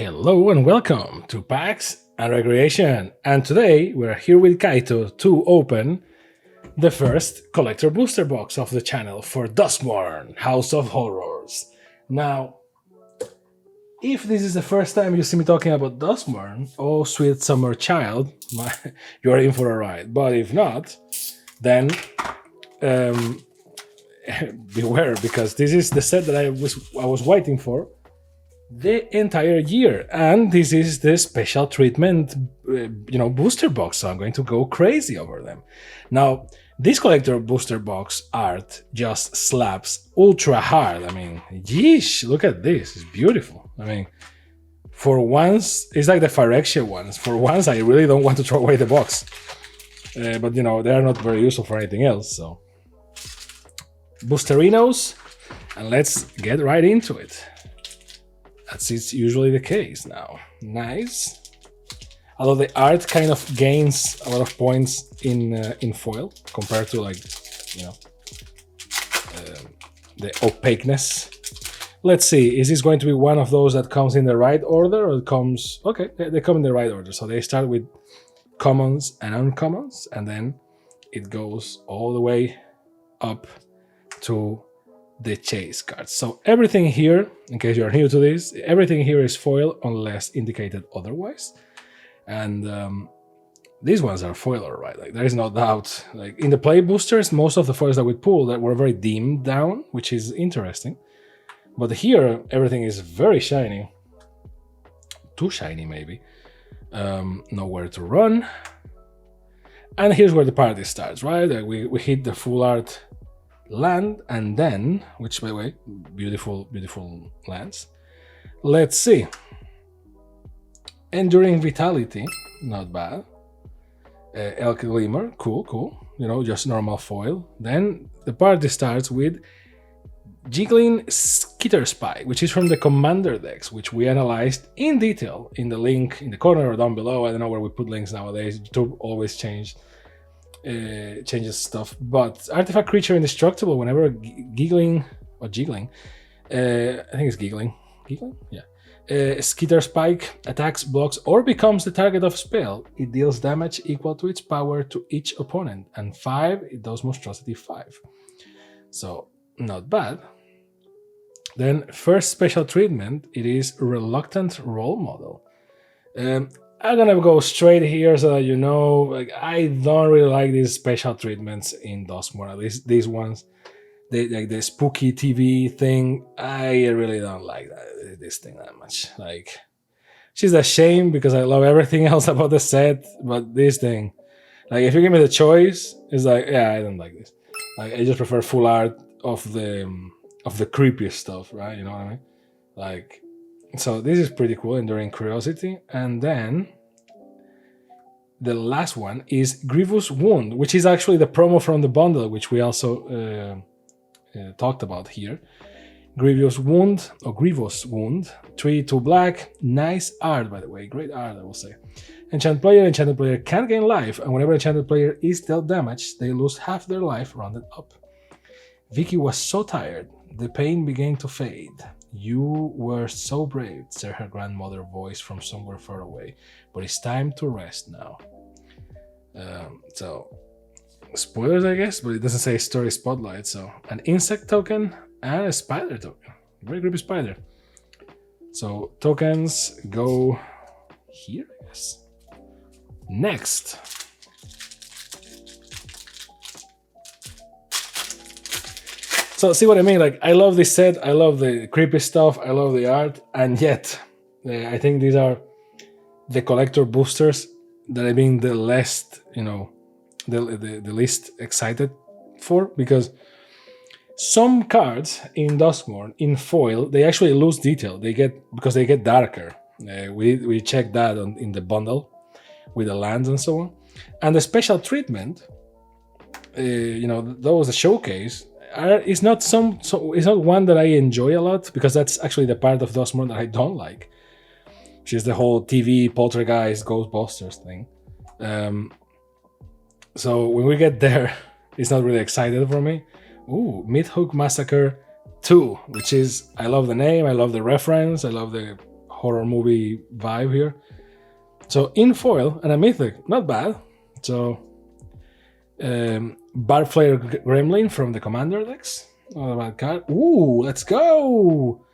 Hello and welcome to PAX and Recreation, and today we're here with Kaito to open the first collector booster box of the channel for Duskmourn, House of Horrors. Now, if this is the first time you see me talking about Duskmourn, oh sweet summer child, you're in for a ride. But if not, then beware, because this is the set that I was waiting for the entire year, and this is the special treatment booster box, so I'm going to go crazy over them. Now, this collector booster box art just slaps ultra hard. I mean, yeesh, look at this, it's beautiful. I mean, for once, it's like the Phyrexia ones. For once, I really don't want to throw away the box, but they are not very useful for anything else. So boosterinos, and let's get right into it. That's usually the case now. Nice. Although the art kind of gains a lot of points in foil compared to the opaqueness. Let's see, is this going to be one of those that comes in the right order, or it comes... Okay, they come in the right order. So they start with commons and uncommons, and then it goes all the way up to the chase cards. So everything here, in case you're new to this, everything here is foil unless indicated otherwise. And these ones are foil, all right. Like, there is no doubt. Like in the play boosters, most of the foils that we pulled that were very dimmed down, which is interesting. But here, everything is very shiny. Too shiny, maybe. Nowhere to run. And here's where the party starts, right? Like we hit the full art land, and then, which by the way, beautiful lands. Let's see. Enduring Vitality, not bad. Elk Glimmer, cool. Just normal foil. Then the party starts with Jiggling Skitter Spike, which is from the Commander decks, which we analyzed in detail in the link in the corner or down below. I don't know where we put links nowadays. YouTube always changes stuff, but artifact creature indestructible whenever giggling, I think it's giggling, yeah. Skitter Spike attacks, blocks, or becomes the target of a spell. It deals damage equal to its power to each opponent, and 5, it does monstrosity 5. So not bad. Then first special treatment, it is Reluctant Role Model. I'm gonna go straight here so that like, I don't really like these special treatments in Duskmourn. At least these ones, like the spooky TV thing, I really don't like this thing that much. Like, she's a shame because I love everything else about the set, but this thing, like, if you give me the choice, it's like, yeah, I don't like this. Like, I just prefer full art of the creepiest stuff, right? You know what I mean? Like. So this is pretty cool, Enduring Curiosity. And then the last one is Grievous Wound, which is actually the promo from the bundle, which we also talked about here. Grievous Wound, 3/2 black. Nice art, by the way. Great art, I will say. Enchanted player can't gain life, and whenever enchanted player is dealt damage, they lose half their life rounded up. Vicky was so tired, the pain began to fade. You were so brave, said her grandmother voice from somewhere far away, but it's time to rest now. So, spoilers, I guess, but it doesn't say story spotlight. So, an insect token and a spider token. Very creepy spider. So, tokens go here, I guess. Next. So see what I mean? Like, I love this set, I love the creepy stuff, I love the art, and yet I think these are the collector boosters that I've been the least, the least excited for, because some cards in Duskmourn in foil, they actually lose detail. Because they get darker. We checked that in the bundle with the lands and so on. And the special treatment, that was a showcase. It's not one that I enjoy a lot, because that's actually the part of Duskmourn that I don't like, which is the whole TV poltergeist Ghostbusters thing. So when we get there, it's not really excited for me. Ooh, Midhook Massacre 2, which is, I love the name, I love the reference, I love the horror movie vibe here. So in foil and a mythic, not bad. So Barflare Gremlin from the Commander decks. Not a bad card. Ooh, let's go!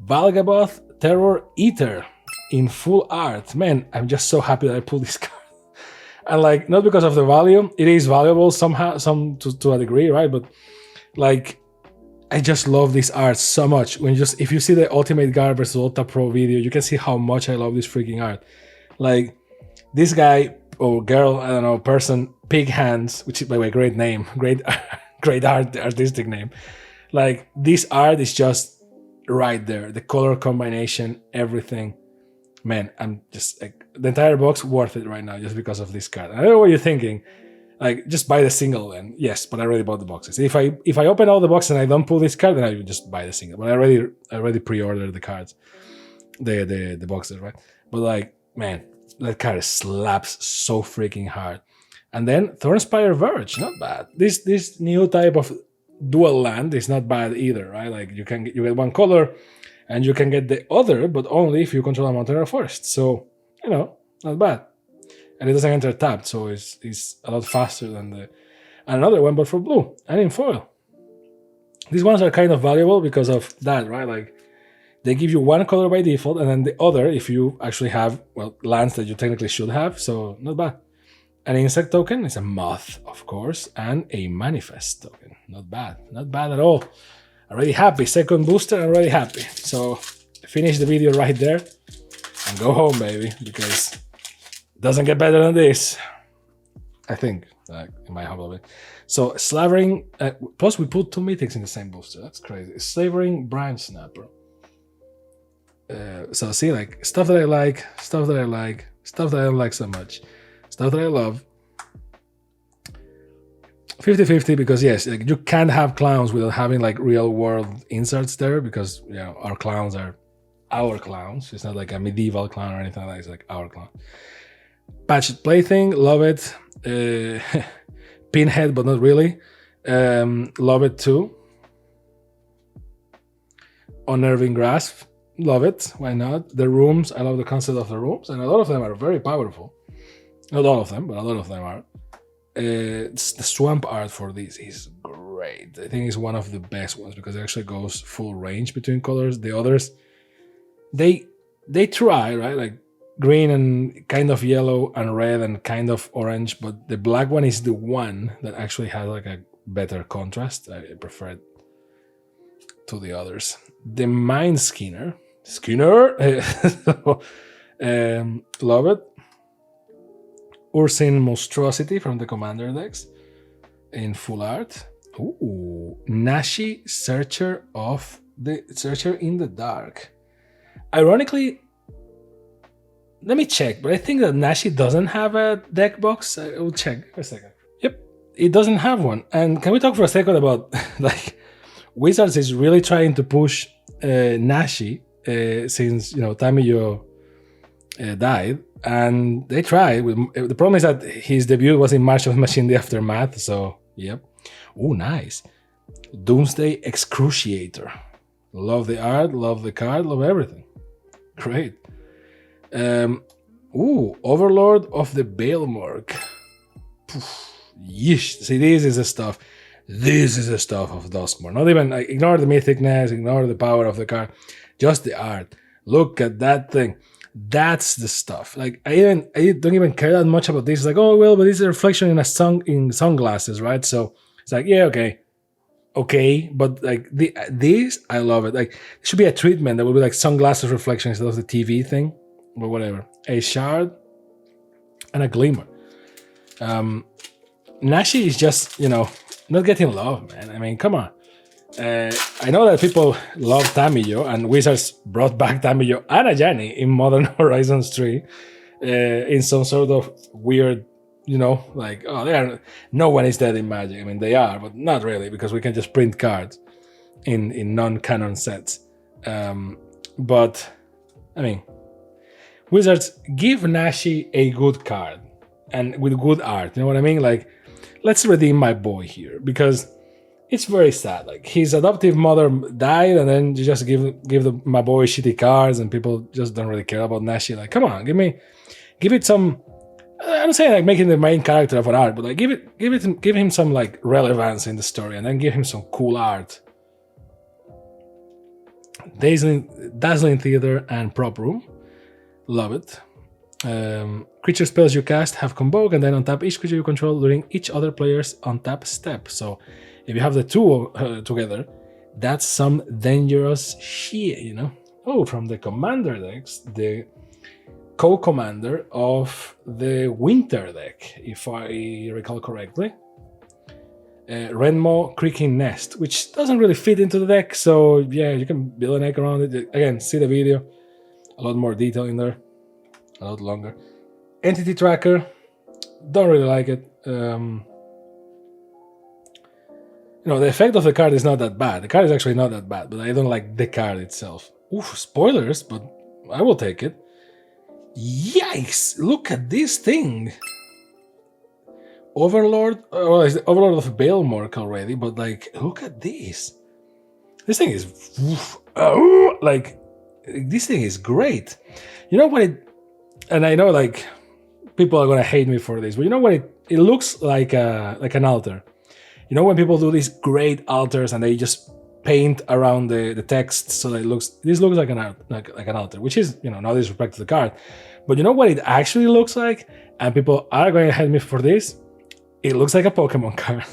Valgaboth Terror Eater in full art. Man, I'm just so happy that I pulled this card. And like, not because of the value, it is valuable somehow, to a degree, right? But like, I just love this art so much. If you see the Ultimate Guard versus Ultra Pro video, you can see how much I love this freaking art. Like, this guy or girl, I don't know, person, Pig Hands, which is, by the way, great name, great artistic name. Like, this art is just right there. The color combination, everything. Man, I'm just like, the entire box worth it right now just because of this card. I don't know what you're thinking. Like, just buy the single then. Yes, but I already bought the boxes. If I open all the boxes and I don't pull this card, then I would just buy the single. But I already pre-ordered the cards, the boxes, right? But like, man, that card slaps so freaking hard. And then Thornspire Verge, not bad. This new type of dual land is not bad either, right? Like, you get one color, and you can get the other, but only if you control a mountain or a forest. So, you know, not bad. And it doesn't enter tapped, so it's a lot faster than another one, but for blue and in foil. These ones are kind of valuable because of that, right? Like, they give you one color by default, and then the other if you actually have, well, lands that you technically should have, so not bad. An insect token is a moth, of course, and a manifest token. Not bad. Not bad at all. Already happy. Second booster, already happy. So finish the video right there and go home, baby, because it doesn't get better than this. I think, in my humble opinion. So Slavering, plus we put two mythics in the same booster. That's crazy. Slavering Branch Snapper. So see, like, stuff that I like, stuff that I like, stuff that I don't like so much, stuff that I love. 50-50, because yes, like, you can't have clowns without having like real world inserts there, because, you know, our clowns are our clowns. It's not like a medieval clown or anything like that. It's like our clown. Patched Plaything, love it. Pinhead, but not really. Love it too. Unnerving Grasp, love it. Why not? The rooms, I love the concept of the rooms, and a lot of them are very powerful. Not all of them, but a lot of them are. The swamp art for this is great. I think it's one of the best ones because it actually goes full range between colors. The others, they try, right? Like green and kind of yellow and red and kind of orange, but the black one is the one that actually has like a better contrast. I prefer it to the others. The Mind Skinner, love it. Ursine Monstrosity from the Commander decks in full art. Ooh, Nashi Searcher in the Dark. Ironically, let me check, but I think that Nashi doesn't have a deck box. I will check a second. Yep, it doesn't have one. And can we talk for a second about like Wizards is really trying to push Nashi since, you know, Tamiyo died, and they tried. The problem is that his debut was in March of Machine: The Aftermath. So yep. Oh, nice. Doomsday Excruciator. Love the art, love the card, love everything. Great. Overlord of the Baelmork. Yeesh. See, this is the stuff. This is the stuff of Duskmourn. Not even, like, ignore the mythicness, ignore the power of the card. Just the art. Look at that thing. That's the stuff. Like, I don't even care that much about this. It's like, oh well, but it's a reflection in sunglasses, right? So it's like, yeah, okay, but like this, I love it. Like, there should be a treatment that would be like sunglasses reflection instead of the TV thing, but whatever. A shard and a glimmer. Nashi is just, you know, not getting love, man. I mean, come on. I know that people love Tamiyo, and Wizards brought back Tamiyo and Ajani in Modern Horizons 3 in some sort of weird, you know, like, oh, no one is dead in Magic. I mean, they are, but not really, because we can just print cards in non-canon sets. But, I mean, Wizards, give Nashi a good card and with good art. You know what I mean? Like, let's redeem my boy here, because it's very sad. Like his adoptive mother died, and then you just give my boy shitty cards, and people just don't really care about Nashi. Like, come on, give it some. I'm saying like making the main character of an art, but like give him some like relevance in the story, and then give him some cool art. Dazzling theater and prop room, love it. Creature spells you cast have convoke, and then untap each creature you control during each other player's untap step. So if you have the two together, that's some dangerous shit, you know. Oh, from the commander decks, the co-commander of the winter deck, if I recall correctly. Renmo Creaking Nest, which doesn't really fit into the deck, so yeah, you can build an deck around it. Again, see the video, a lot more detail in there, a lot longer. Entity Tracker, don't really like it. You know, the effect of the card is not that bad. The card is actually not that bad, but I don't like the card itself. Oof, spoilers, but I will take it. Yikes, look at this thing. Overlord, well, it's the Overlord of Baelmork already, but like, look at this. This thing is, like, this thing is great. You know what it, and I know like, people are gonna hate me for this, but you know what it looks like an altar. You know when people do these great altars and they just paint around the text so that this looks like an altar, which is, you know, no disrespect to the card, but you know what it actually looks like, and people are going to hate me for this. It looks like a Pokemon card.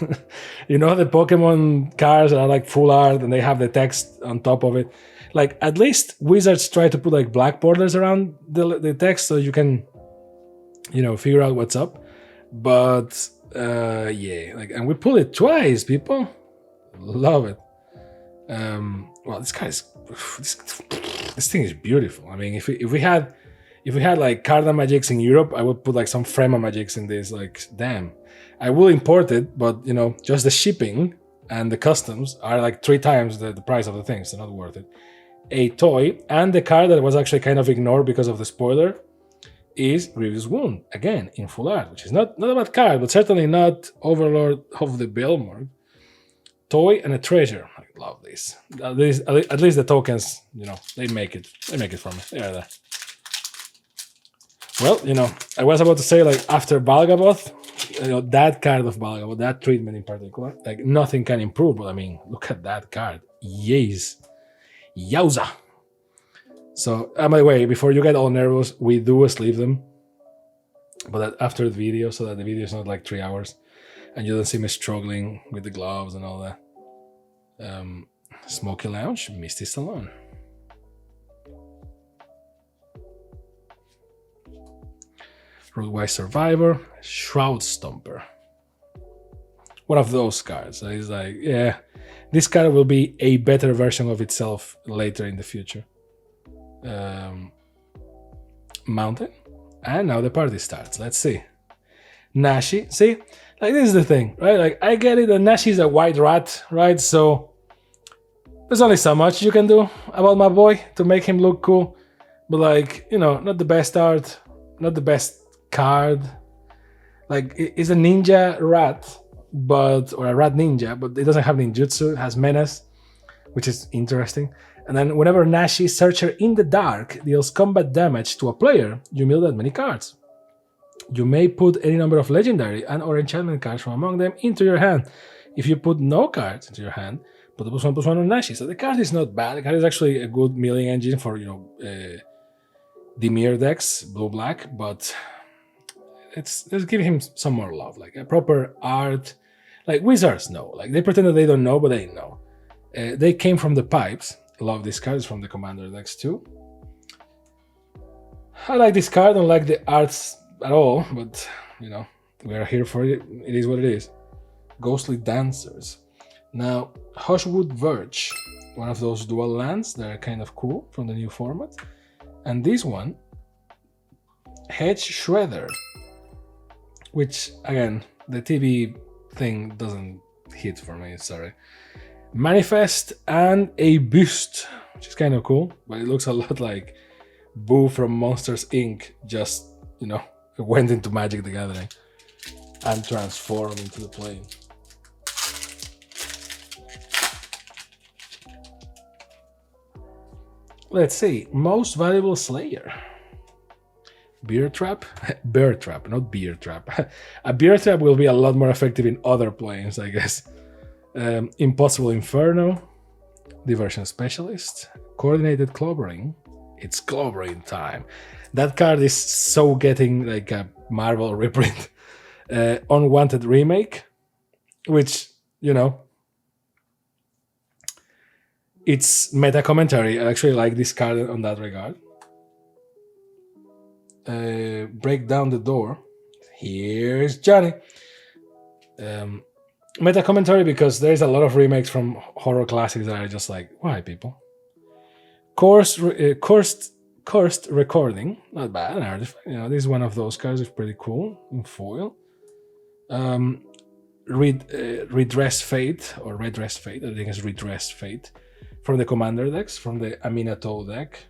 You know the Pokemon cards that are like full art and they have the text on top of it. Like at least Wizards try to put like black borders around the text so you can, you know, figure out what's up. But yeah, like, and we pull it twice, people. Love it. Well, this thing is beautiful. I mean, if we had like Carda Magics in Europe, I would put like some Frema Magics in this. Like, damn. I will import it, but you know, just the shipping and the customs are like 3 times the price of the thing, so not worth it. A toy, and the card that was actually kind of ignored because of the spoiler is Grievous Wound, again in full art, which is not a bad card, but certainly not Overlord of the Baelmork. Toy and a treasure. I love this. At least the tokens, you know, they make it for me. They are there. Well, you know, I was about to say like after Valgaboth, you know, that card of Valgaboth, that treatment in particular, like nothing can improve, but I mean, look at that card. Yes. Yowza. So, by the way, before you get all nervous, we do sleeve them, but after the video, so that the video is not like 3 hours, and you don't see me struggling with the gloves and all that. Smoky Lounge, Misty Salon. Rootwise Survivor, Shroud Stomper. One of those cards that is like, yeah, this card will be a better version of itself later in the future. Mountain. And now the party starts. Let's see. Nashi. See? Like, this is the thing, right? Like, I get it that Nashi is a white rat, right? So there's only so much you can do about my boy to make him look cool. But like, you know, not the best art, not the best card. Like, it's a ninja rat, or a rat ninja, but it doesn't have ninjutsu. It has menace, which is interesting. And then whenever Nashi, Searcher in the Dark, deals combat damage to a player, you mill that many cards. You may put any number of legendary and or enchantment cards from among them into your hand. If you put no cards into your hand, put a +1/+1 on Nashi. So the card is not bad. The card is actually a good milling engine for, you know, Dimir decks, blue-black, but let's give him some more love. Like a proper art. Like Wizards know. Like they pretend that they don't know, but they know. They came from the pipes. Love this card. It's from the Commander decks too. I like this card. Don't like the arts at all, but you know, we are here for it. It is what it is. Ghostly Dancers. Now, Hushwood Verge, one of those dual lands that are kind of cool from the new format. And this one, Hedge Shredder, which again, the TV thing doesn't hit for me, sorry. Manifest and a Boost, which is kind of cool, but it looks a lot like Boo from Monsters Inc. just, you know, went into Magic the Gathering and transformed into the plane. Let's see. Most valuable Slayer. Beer Trap? Bear Trap, not Beer Trap. A Beer Trap will be a lot more effective in other planes, I guess. Impossible Inferno. Diversion Specialist. Coordinated Clobbering. It's clobbering time. That card is so getting like a Marvel reprint. Unwanted Remake, which, you know, it's meta commentary. I actually like this card on that regard. Break down the door. Here's Johnny. Meta commentary because there's a lot of remakes from horror classics that are just like, why people? Cursed Recording, not bad. An artifact. You know, this is one of those cards. It's pretty cool in foil. Redress Fate or Redress Fate. I think it's Redress Fate from the Commander decks, from the Aminato deck.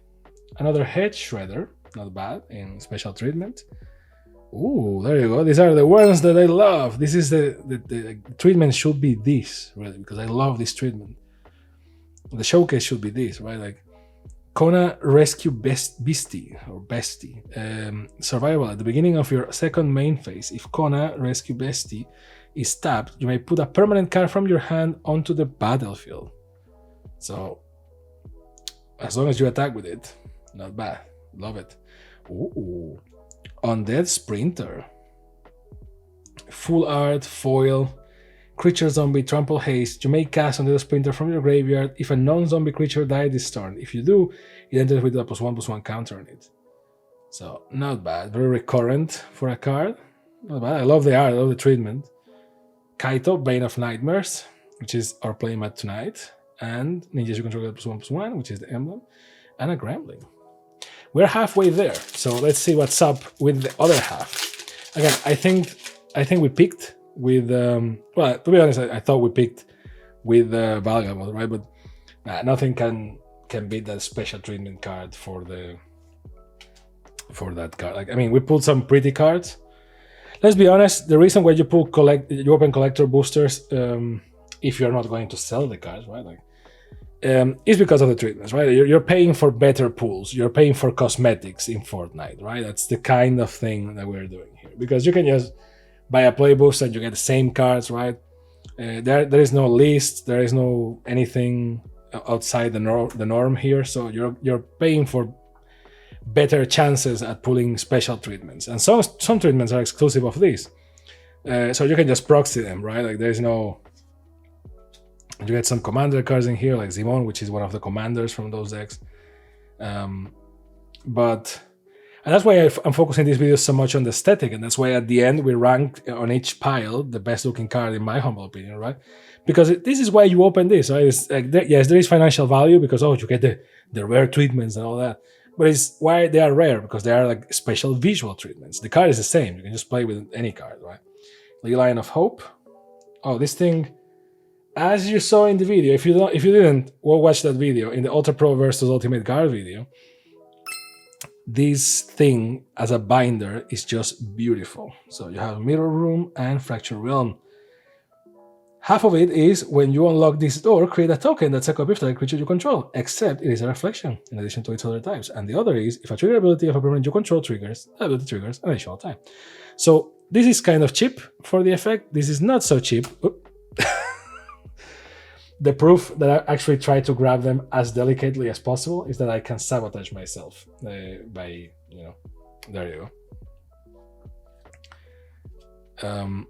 Another Head Shredder, not bad in special treatment. Ooh, there you go. These are the ones that I love. This is the treatment should be this, really, because I love this treatment. The showcase should be this, right? Like Kona Rescue Beastie or Bestie. Survival. At the beginning of your second main phase, if Kona Rescue Bestie is tapped, you may put a permanent card from your hand onto the battlefield. So, as long as you attack with it, not bad. Love it. Ooh. Undead Sprinter. Full art, foil. Creature zombie, trample haste. You may cast Undead Sprinter from your graveyard if a non-zombie creature died this turn. If you do, it enters with a +1/+1 counter on it. So, not bad. Very recurrent for a card. Not bad. I love the art, I love the treatment. Kaito, Bane of Nightmares, which is our playmat tonight. And Ninjas you control +1/+1, which is the emblem. And a Gremlin. We're halfway there, so let's see what's up with the other half. Again, I think we picked with well, to be honest, I thought we picked with Valgamot, right? But nothing can beat that special treatment card for that card. Like, I mean, we pulled some pretty cards. Let's be honest. The reason why you open collector boosters, if you're not going to sell the cards, right? Like, is because of the treatments, right? You're paying for better pools. You're paying for cosmetics in Fortnite, right? That's the kind of thing that we're doing here. Because you can just buy a play boost and you get the same cards, right? There is no list. There is no anything outside the norm here. So you're paying for better chances at pulling special treatments. And some treatments are exclusive of this. So you can just proxy them, right? Like there's no... You get some commander cards in here, like Zimon, which is one of the commanders from those decks. And that's why I'm focusing these videos so much on the aesthetic, and that's why at the end we ranked on each pile the best looking card, in my humble opinion, right? Because this is why you open this, right? It's like yes, there is financial value because you get the rare treatments and all that, but it's why they are rare, because they are like special visual treatments. The card is the same; you can just play with any card, right? Ley Line of Hope. Oh, this thing. As you saw in the video, if you didn't, well, watch that video in the Ultra Pro versus Ultimate Guard video. This thing as a binder is just beautiful. So you have Mirror Room and Fractured Realm. Half of it is when you unlock this door, create a token that's a copy of the creature you control, except it is a reflection in addition to its other types. And the other is if a trigger ability of a permanent you control triggers, that ability triggers an additional time. So this is kind of cheap for the effect. This is not so cheap. The proof that I actually try to grab them as delicately as possible is that I can sabotage myself by, there you go.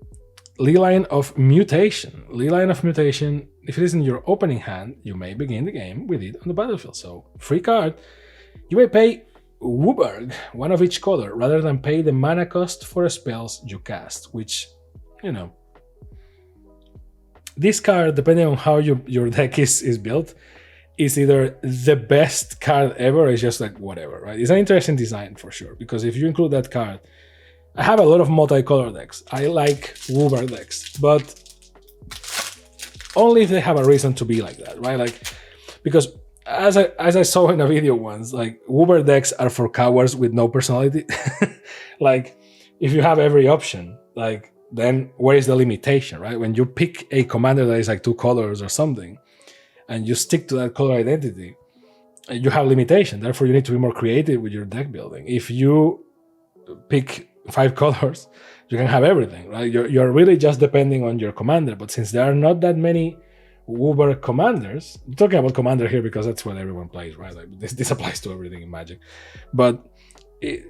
Ley Line of Mutation. Ley Line of Mutation, if it is in your opening hand, you may begin the game with it on the battlefield. So, free card. You may pay Wooburg, one of each color, rather than pay the mana cost for spells you cast, which, this card, depending on how your deck is built, is either the best card ever or it's just like whatever, right? It's an interesting design for sure, because if you include that card, I have a lot of multicolor decks. I like Wooburg decks, but only if they have a reason to be like that, right? Like, because as I saw in a video once, like Wooburg decks are for cowards with no personality. Like, if you have every option, like, then where is the limitation, right? When you pick a commander that is like 2 colors or something, and you stick to that color identity, you have limitation. Therefore, you need to be more creative with your deck building. If you pick 5 colors, you can have everything, right? You're really just depending on your commander. But since there are not that many Woober commanders, I'm talking about commander here because that's what everyone plays, right? Like this applies to everything in Magic. But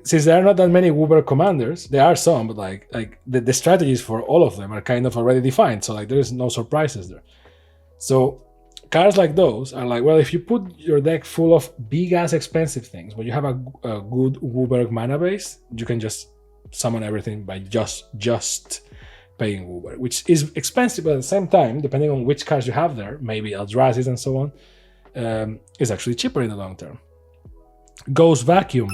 since there are not that many Woober commanders, there are some, but like the strategies for all of them are kind of already defined. So like there is no surprises there. So cards like those are like, well, if you put your deck full of big ass expensive things, but you have a good Woober mana base, you can just summon everything by just paying Woober, which is expensive, but at the same time, depending on which cards you have there, maybe Eldrazi's and so on, is actually cheaper in the long term. Ghost Vacuum.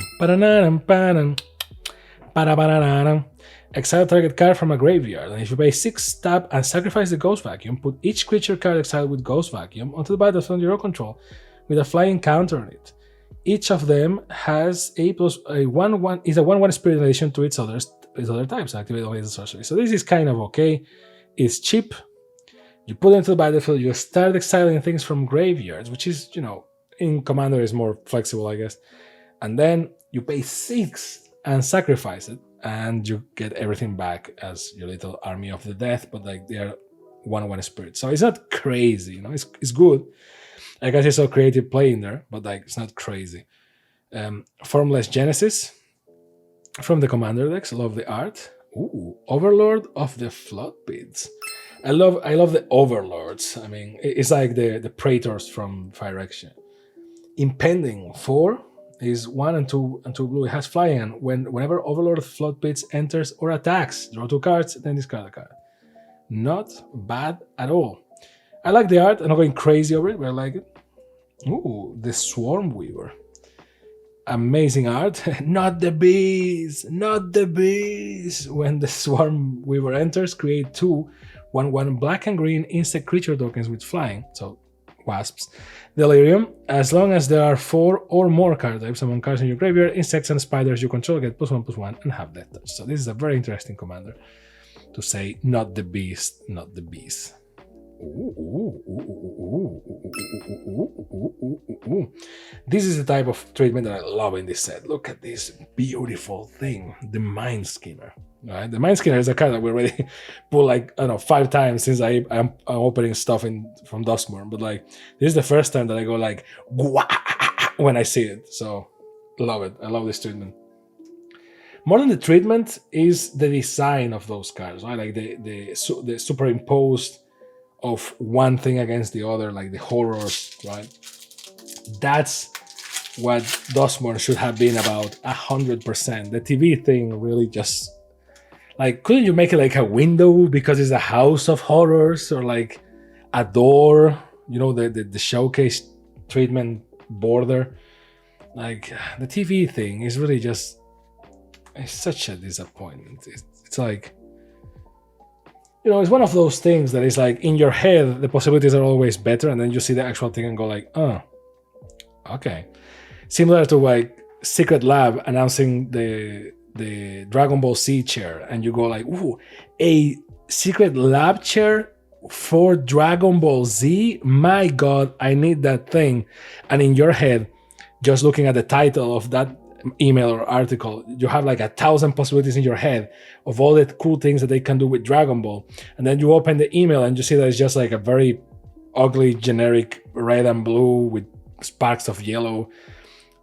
Exile target card from a graveyard, and if you pay 6 tap and sacrifice the Ghost Vacuum, put each creature card exiled with Ghost Vacuum onto the battlefield under your control with a flying counter on it. Each of them has a 1/1 spirit in addition to its other types, activate only as a sorcery. So this is kind of okay. It's cheap. You put it into the battlefield, you start exiling things from graveyards, which is, in Commander is more flexible, I guess. And then you pay 6 and sacrifice it, and you get everything back as your little army of the death, but like they are 1/1 spirit. So it's not crazy, it's good. I guess it's all creative play in there, but like it's not crazy. Formless Genesis from the Commander decks. Love the art. Ooh, Overlord of the Flood Pits. I love the Overlords. I mean, it's like the Praetors from Phyrexian. Impending 4 is 1 and 2 blue. It has flying, and whenever Overlord of Flood Pits enters or attacks, draw 2 cards, then discard a card. Not bad at all. I like the art. I'm not going crazy over it, but I like it. Ooh, the Swarm Weaver. Amazing art. Not the bees. When the Swarm Weaver enters, create 2 1/1 black and green insect creature tokens with flying. So wasps. Delirium. As long as there are 4 or more card types among cards in your graveyard, insects and spiders you control get +1/+1 and have death touch. So this is a very interesting commander to say not the beast, not the bees. This is the type of treatment that I love in this set. Look at this beautiful thing, the Mind Skinner. Right? The Mind Skinner is a card that we already pulled like 5 times since I'm opening stuff from Duskmourn, but like this is the first time that I go like when I see it. So love it. I love this treatment. More than the treatment is the design of those cards, right? Like the superimposed of one thing against the other, like the horrors, right? That's what Duskmourn should have been about 100%. The TV thing really just like, couldn't you make it like a window because it's a house of horrors, or like a door, the showcase treatment border? Like the TV thing is really just, it's such a disappointment. It's like, it's one of those things that is like in your head, the possibilities are always better, and then you see the actual thing and go like, oh, okay. Similar to like Secret Lab announcing the Dragon Ball Z chair, and you go like, ooh, a Secret Lab chair for Dragon Ball Z? My God, I need that thing. And in your head, just looking at the title of that email or article, you have like 1,000 possibilities in your head of all the cool things that they can do with Dragon Ball, and then you open the email and you see that it's just like a very ugly generic red and blue with sparks of yellow,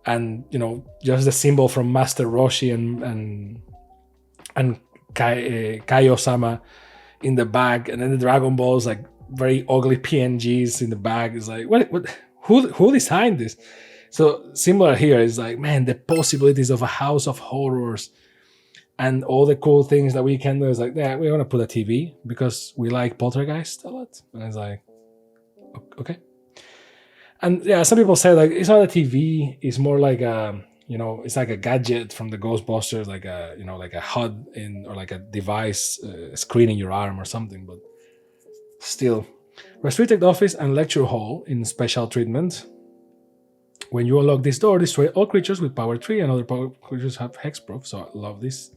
and just the symbol from Master Roshi and Kaio-sama in the back, and then the Dragon Balls like very ugly PNGs in the back. It's like, what who designed this? So similar here is like, man, the possibilities of a house of horrors and all the cool things that we can do is like, yeah, we're gonna put a TV because we like Poltergeist a lot. And it's like, okay. And yeah, some people say like it's not a TV, it's more like a, it's like a gadget from the Ghostbusters, like a, like a HUD or like a device screen in your arm or something. But still, restricted office and lecture hall in special treatment. When you unlock this door, destroy all creatures with power 3, and other power creatures have hexproof. So I love this.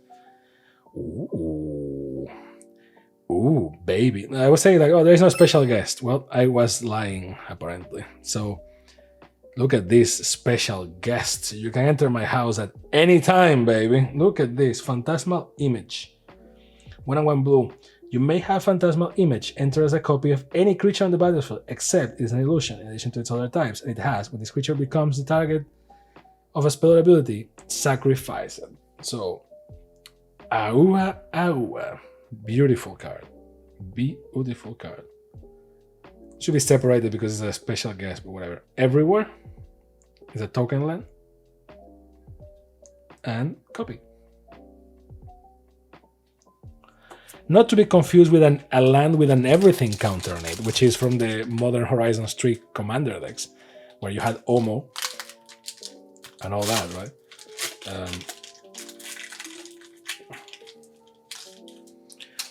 Ooh, baby. I was saying like, oh, there is no special guest. Well, I was lying, apparently. So Look at this special guest. You can enter my house at any time, baby. Look at this phantasmal image. 1/1 blue. You may have phantasmal image enter as a copy of any creature on the battlefield, except it's an illusion in addition to its other types. And it has, when this creature becomes the target of a spell or ability, sacrifice it. So, Aua Aua. Beautiful card. Beautiful card. Should be separated because it's a special guest, but whatever. Everywhere is a token land and copy. Not to be confused with a land with an everything counter on it, which is from the Modern Horizons 3 Commander decks, where you had Omo and all that, right?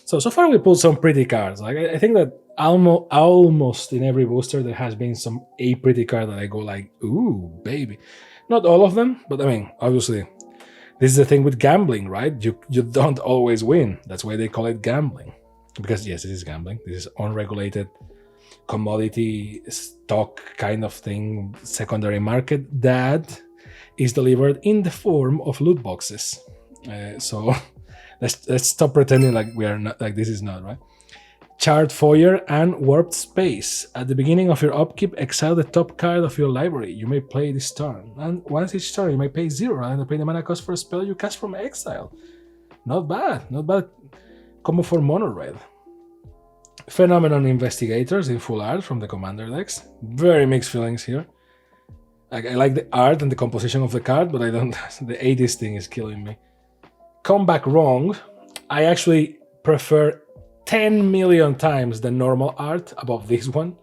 So far we pulled some pretty cards. Like I think that almost in every booster there has been a pretty card that I go like, ooh, baby. Not all of them, but I mean, obviously, this is the thing with gambling, right? You don't always win. That's why they call it gambling. Because yes, it is gambling. This is unregulated commodity stock kind of thing, secondary market that is delivered in the form of loot boxes. So let's stop pretending like we are not, like this is not, right? Charred Foyer and Warped Space. At the beginning of your upkeep, exile the top card of your library. You may play this turn. And once each turn, you may pay 0 rather than pay the mana cost for a spell you cast from exile. Not bad. Not bad combo for mono red. Phenomenon Investigators in full art from the Commander decks. Very mixed feelings here. I like the art and the composition of the card, but I don't. The 80s thing is killing me. Come Back Wrong. I actually prefer 10 million times the normal art above this one.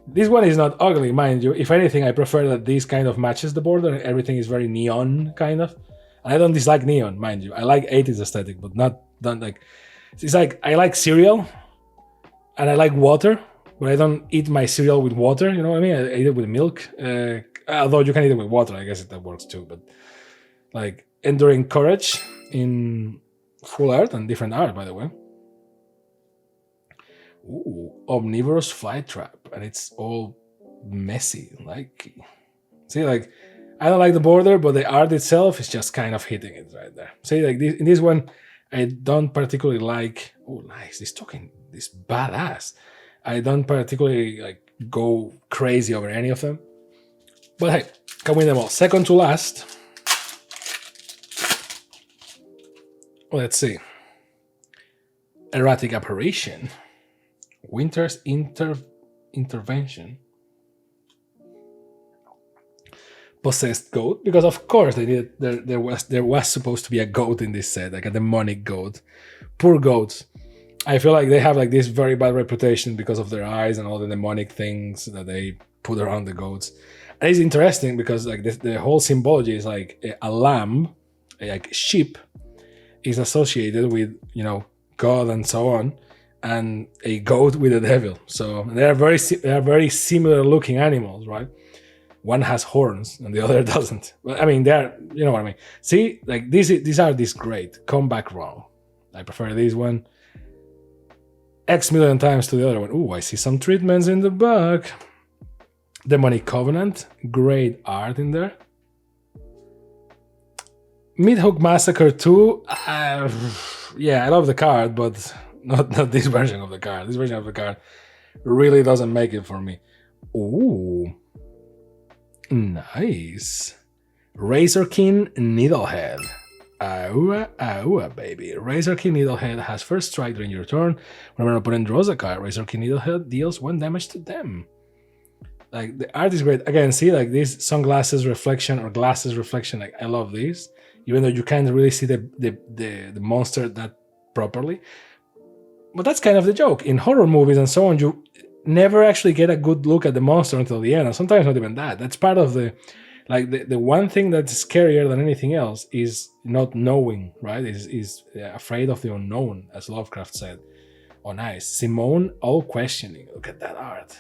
This one is not ugly, mind you. If anything, I prefer that this kind of matches the border. Everything is very neon, kind of. And I don't dislike neon, mind you. I like 80s aesthetic, but not like... It's like, I like cereal, and I like water, but I don't eat my cereal with water, you know what I mean? I eat it with milk. Although you can eat it with water, I guess that works too. But like Enduring Courage in full art and different art, by the way. Ooh, Omnivorous Fly Trap, and it's all messy. Like, see, like I don't like the border, but the art itself is just kind of hitting it right there. See, like this, in this one, I don't particularly like. Oh, nice! This token, this badass. I don't particularly like go crazy over any of them, but hey, can win them all. Second to last. Let's see. Erratic Apparition. Winter's Intervention. Possessed Goat, because of course they needed, there was supposed to be a goat in this set, like a demonic goat. Poor goats. I feel like they have like this very bad reputation because of their eyes and all the demonic things that they put around the goats. And it's interesting because like the whole symbology is like a lamb, like sheep, is associated with, you know, God and so on, and a goat with the devil. So they are very similar looking animals, right? One has horns and the other doesn't. But I mean, they're, you know what I mean. See, like these are great. Come Back Wrong. I prefer this one X million times to the other one. Ooh, I see some treatments in the back. Demonic Covenant, great art in there. Midhook Massacre 2, yeah, I love the card, but not this version of the card. This version of the card really doesn't make it for me. Ooh, nice. Razorkin Needlehead. Aua, aua, baby. Razorkin Needlehead has first strike during your turn. Whenever an opponent draws a card, Razorkin Needlehead deals 1 damage to them. Like, the art is great. Again, see, like this sunglasses reflection or glasses reflection. Like, I love these. Even though you can't really see the monster that properly. But that's kind of the joke. In horror movies and so on, you never actually get a good look at the monster until the end. And sometimes not even that. That's part of the... Like, the one thing that's scarier than anything else is not knowing, right? Is afraid of the unknown, as Lovecraft said. Oh, nice. Simone, all questioning. Look at that art.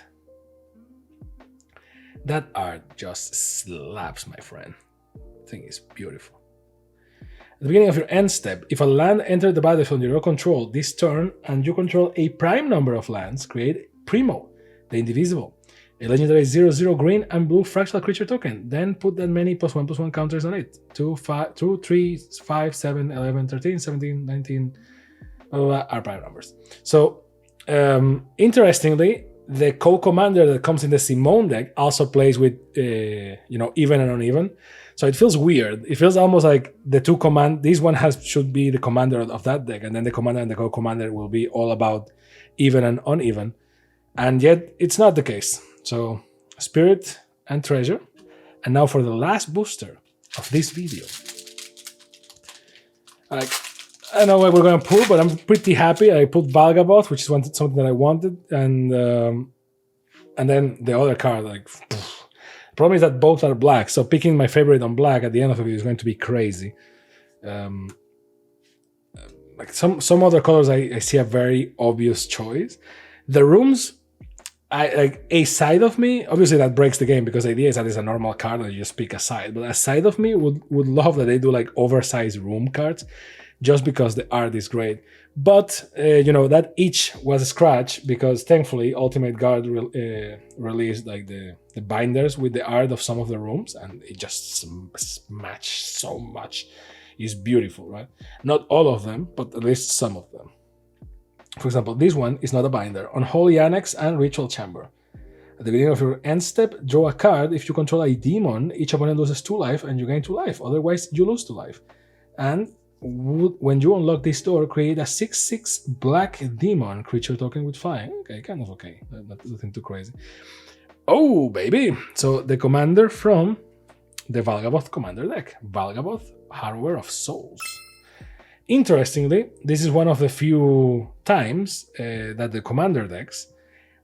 That art just slaps, my friend. The thing is beautiful. At the beginning of your end step, if a land entered the battlefield under your control this turn, and you control a prime number of lands, create Primo, the Indivisible. A legendary 0/0 green and blue fractal creature token. Then put that many +1/+1 counters on it. 2, 3, 5, 7, 11, 13, 17, 19, blah, blah, blah, are prime numbers. So, interestingly, the co-commander that comes in the Simone deck also plays with, even and uneven. So it feels weird. It feels almost like the two this one should be the commander of that deck, and then the commander and the co-commander will be all about even and uneven. And yet, it's not the case. So, Spirit and Treasure. And now for the last booster of this video. I don't know what we're going to pull, but I'm pretty happy. I put Valgaboth, which is something that I wanted. And then the other card, the problem is that both are black. So picking my favorite on black at the end of the video is going to be crazy. Like some other colors, I see a very obvious choice. The rooms... a side of me, obviously that breaks the game because the idea is that it's a normal card and you just pick a side, but a side of me would love that they do like oversized room cards just because the art is great. But, that each was a scratch because thankfully Ultimate Guard released like the binders with the art of some of the rooms, and it just matched so much. It's beautiful, right? Not all of them, but at least some of them. For example, this one is not a binder. Unholy Annex and Ritual Chamber. At the beginning of your end step, draw a card. If you control a demon, each opponent loses 2 life and you gain 2 life. Otherwise, you lose 2 life. And when you unlock this door, create a 6/6 black demon creature token with flying. Okay, kind of okay. Nothing too crazy. Oh, baby! So the commander from the Valgaboth commander deck. Valgaboth, Harrower of Souls. Interestingly, this is one of the few times that the commander decks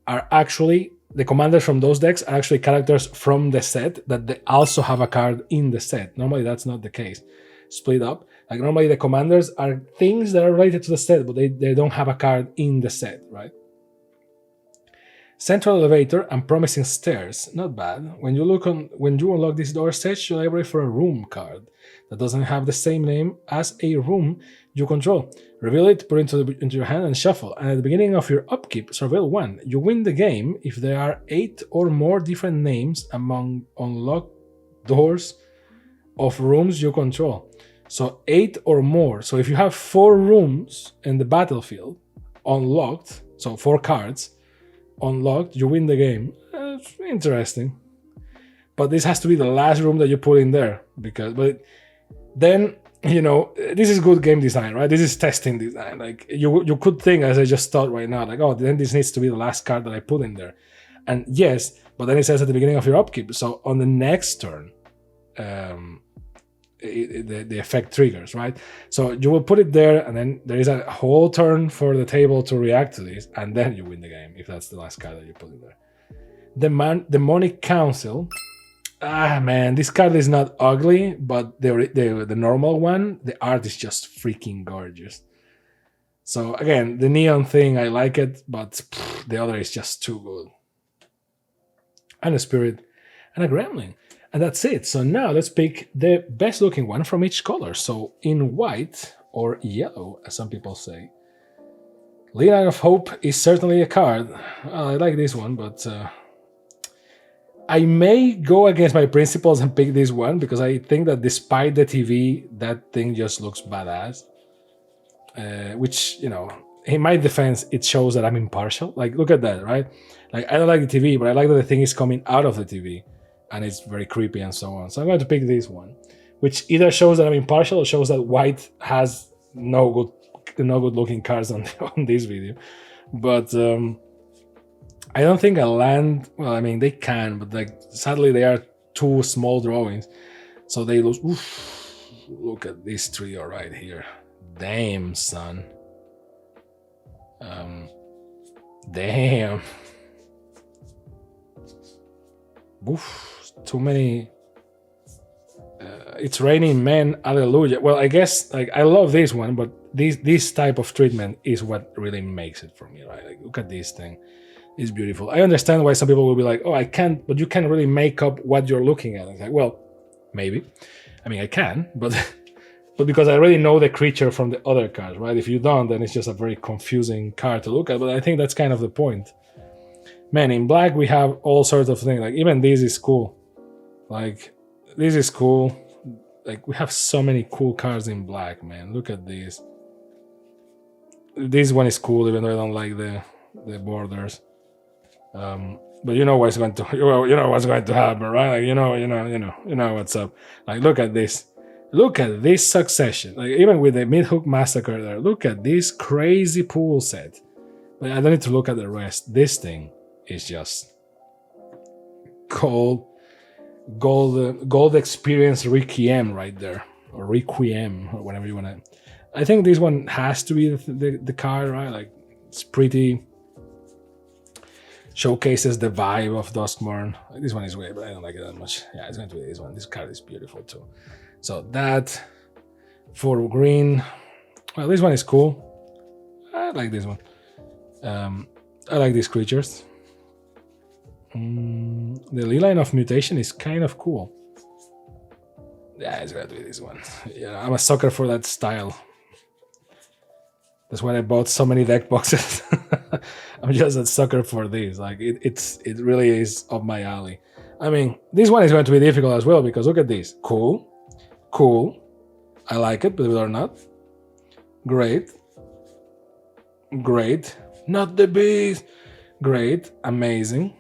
are actually, the commanders from those decks are actually characters from the set that they also have a card in the set. Normally that's not the case. Split up. Like normally the commanders are things that are related to the set, but they don't have a card in the set, right? Central Elevator and Promising Stairs. Not bad. When you unlock this door, search your library for a room card that doesn't have the same name as a room you control. Reveal it, put it into your hand, and shuffle. And at the beginning of your upkeep, surveil 1. You win the game if there are 8 or more different names among unlocked doors of rooms you control. So 8 or more. So if you have 4 rooms in the battlefield unlocked, so 4 cards unlocked, you win the game. Interesting. But this has to be the last room that you put in there, but then, this is good game design, right? This is testing design. Like you could think, as I just thought right now, like, oh, then this needs to be the last card that I put in there. And yes, but then it says at the beginning of your upkeep. So on the next turn, the effect triggers, right? So you will put it there, and then there is a whole turn for the table to react to this, and then you win the game if that's the last card that you put in there. The Demonic Council. Man, this card is not ugly, but the normal one, the art is just freaking gorgeous. So again, the neon thing, I like it, but the other is just too good. And a Spirit and a Gremlin. And that's it. So now let's pick the best looking one from each color. So in white, or yellow, as some people say. Leonine of Hope is certainly a card. Well, I like this one, but I may go against my principles and pick this one because I think that despite the TV, that thing just looks badass. Which, in my defense, it shows that I'm impartial. Like, look at that, right? Like, I don't like the TV, but I like that the thing is coming out of the TV. And it's very creepy and so on. So I'm going to pick this one, which either shows that I'm impartial or shows that white has no good looking cards on this video. But I don't think a land, well, I mean, they can, but like sadly they are 2 small drawings. So they lose. Oof, look at this trio right here. Damn, son. Damn. Oof, too many. It's raining men, hallelujah. Well, I guess like I love this one, but this type of treatment is what really makes it for me, right? Like, look at this thing. It's beautiful. I understand why some people will be like, oh, I can't, but you can't really make up what you're looking at. It's like, well, maybe. I mean, I can, but because I already know the creature from the other cards, right? If you don't, then it's just a very confusing card to look at. But I think that's kind of the point. Man, in black we have all sorts of things. Like even this is cool. Like this is cool. Like we have so many cool cards in black, man. Look at this. This one is cool, even though I don't like the borders. But you know what's going to you know what's going to happen, right? Like you know what's up. Like look at this. Look at this succession. Like even with the Mid-Hook Massacre there, look at this crazy pool set. But I don't need to look at the rest. This thing is just gold experience Requiem right there. Or Requiem, or whatever you want to. I think this one has to be the card, right? Like it's pretty, showcases the vibe of Duskmourn. Like, this one is weird, but I don't like it that much. Yeah, it's going to be this one. This card is beautiful too. So that for green. Well, this one is cool. I like this one. I like these creatures. The Leyline of Mutation is kind of cool. Yeah, it's going to be this one. Yeah, I'm a sucker for that style. That's why I bought so many deck boxes. I'm just a sucker for these. Like it really is up my alley. I mean, this one is going to be difficult as well because look at this. Cool. I like it, believe it or not. Great. Not the beast. Great. Amazing.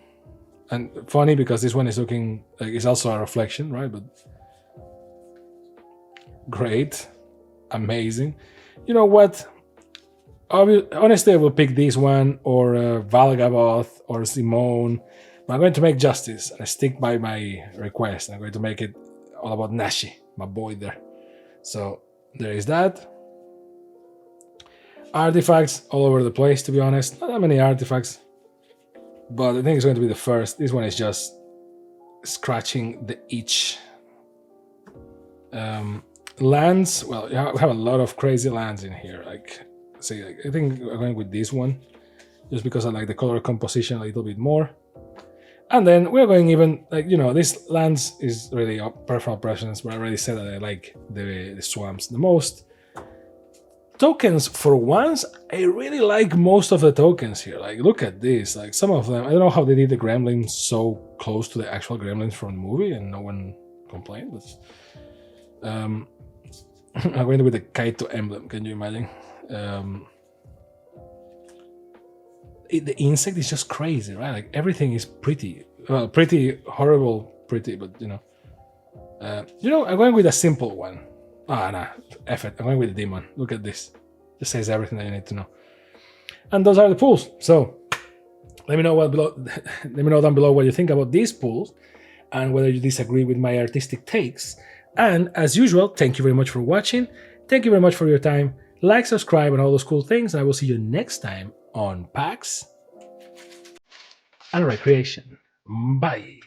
And funny because this one is looking like it's also a reflection, right? But great. Amazing. You know what? Honestly, I will pick this one or Valgaboth or Simone. But I'm going to make justice and stick by my request. I'm going to make it all about Nashi, my boy there. So there is that. Artifacts all over the place, to be honest. Not that many artifacts. But I think it's going to be the first. This one is just scratching the itch. Lands, well, we have a lot of crazy lands in here. Like, see, I think I'm going with this one, just because I like the color composition a little bit more. And then we're going even, like, you know, this lands is really a personal preference, but I already said that I like the swamps the most. Tokens, for once, I really like most of the tokens here. Like, look at this. Like, some of them, I don't know how they did the gremlins so close to the actual gremlins from the movie and no one complained. But, I'm going with the Kaito emblem, can you imagine? The insect is just crazy, right? Like, everything is pretty. Well, pretty, horrible, pretty, but, you know. I'm going with a simple one. Nah, F it. I'm going with the demon. Look at this. Just says everything that you need to know. And those are the pools. So let me know down below what you think about these pools and whether you disagree with my artistic takes. And as usual, thank you very much for watching. Thank you very much for your time. Like, subscribe, and all those cool things. I will see you next time on PAX and Recreation. Bye.